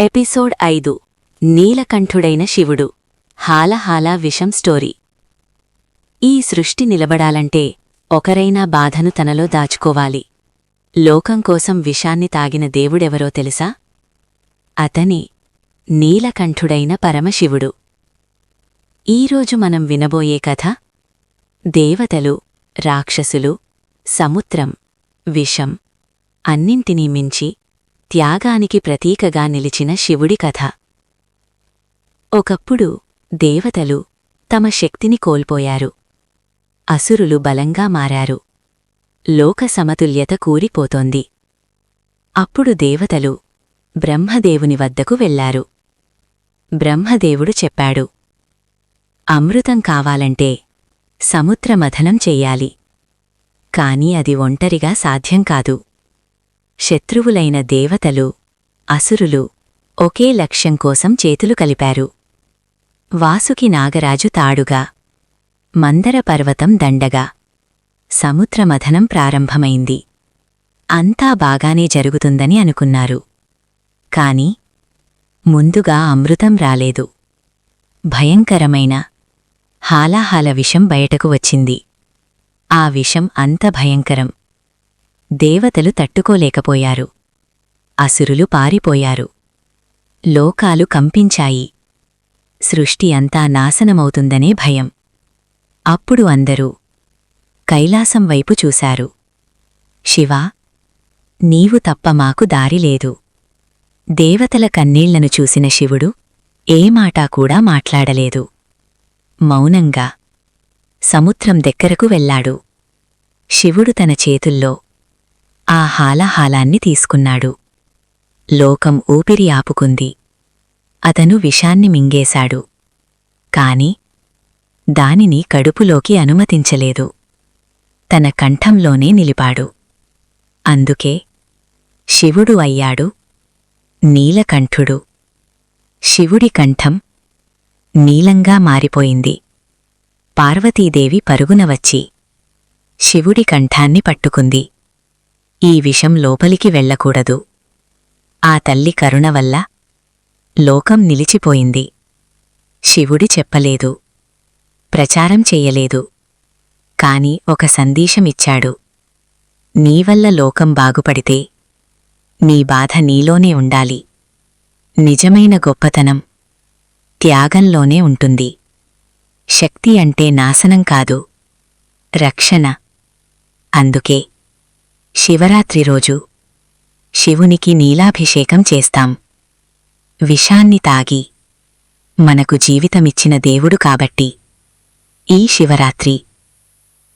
Episode 5 నీలకంఠుడైన శివుడు హాలహాల విషం story. ఈ సృష్టి నిలబడాలంటే ఒకరైనా బాధను తనలో దాచుకోవాలి. లోకం కోసం విషాన్ని తాగిన దేవుడెవరో తెలుసా? అతనే నీలకంఠుడైన పరమశివుడు. ఈరోజు మనం వినబోయే కథ దేవతలు, రాక్షసులు, సముద్రం, విషం అన్నింటినీ మించి త్యాగానికి ప్రతీకగా నిలిచిన శివుడి కథ. ఒకప్పుడు దేవతలు తమ శక్తిని కోల్పోయారు. అసురులు బలంగా మారారు. లోక సమతుల్యత కూలిపోతోంది. అప్పుడు దేవతలు బ్రహ్మదేవుని వద్దకు వెళ్లారు. బ్రహ్మదేవుడు చెప్పాడు, అమృతం కావాలంటే సముద్రమథనం చెయ్యాలి. కాని అది ఒంటరిగా సాధ్యం కాదు. శత్రువులైన దేవతలు, అసురులు ఒకే లక్ష్యం కోసం చేతులు కలిపారు. వాసుకి నాగరాజు తాడుగా, మందర పర్వతం దండగా సముద్రమథనం ప్రారంభమైంది. అంతా బాగానే జరుగుతుందని అనుకున్నారు. కాని ముందుగా అమృతం రాలేదు. భయంకరమైన హాలాహాల విషం బయటకు వచ్చింది. ఆ విషం అంత భయంకరం. దేవతలు తట్టుకోలేకపోయారు. అసురులు పారిపోయారు. లోకాలు కంపించాయి. సృష్టి అంతా నాశనమవుతుందనే భయం. అప్పుడు అందరూ కైలాసం వైపు చూశారు. శివా, నీవు తప్ప మాకు దారిలేదు. దేవతల కన్నీళ్లను చూసిన శివుడు ఏ మాటా కూడా మాట్లాడలేదు. మౌనంగా సముద్రం దగ్గరకు వెళ్లాడు. శివుడు తన చేతుల్లో ఆ హాలాహాలాన్ని తీసుకున్నాడు. లోకం ఊపిరి ఆపుకుంది. అతను విషాన్ని మింగేశాడు. కాని దానిని కడుపులోకి అనుమతించలేదు. తన కంఠంలోనే నిలిపాడు. అందుకే శివుడు అయ్యాడు నీలకంఠుడు. శివుడి కంఠం నీలంగా మారిపోయింది. పార్వతీదేవి పరుగున వచ్చి శివుడి కంఠాన్ని పట్టుకుంది. ఈ విషం లోపలికి వెళ్లకూడదు. ఆ తల్లి కరుణ వల్ల లోకం నిలిచిపోయింది. శివుడి చెప్పలేదు, ప్రచారం చెయ్యలేదు. కాని ఒక సందేశమిచ్చాడు. నీవల్ల లోకం బాగుపడితే నీ బాధ నీలోనే ఉండాలి. నిజమైన గొప్పతనం త్యాగంలోనే ఉంటుంది. శక్తి అంటే నాశనం కాదు, రక్షణ. అందుకే శివరాత్రి రోజు శివునికి నీలాభిషేకం చేస్తాం. విషాన్ని తాగి మనకు జీవితమిచ్చిన దేవుడు కాబట్టి ఈ శివరాత్రి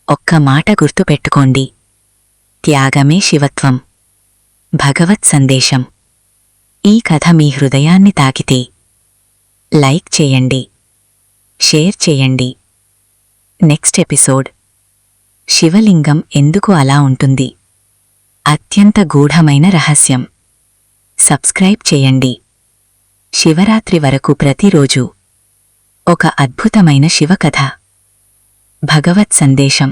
ఒక్క మాట గుర్తుపెట్టుకోండి, త్యాగమే శివత్వం, భగవత్ సందేశం. ఈ కథ మీ హృదయాన్ని తాకితే లైక్ చేయండి, షేర్ చేయండి. నెక్స్ట్ ఎపిసోడ్ శివలింగం ఎందుకు అలా ఉంటుంది? అత్యంత గూఢమైన రహస్యం. సబ్స్క్రైబ్ చేయండి. శివరాత్రి వరకు ప్రతిరోజు ఒక అద్భుతమైన శివకథ, భగవత్ సందేశం.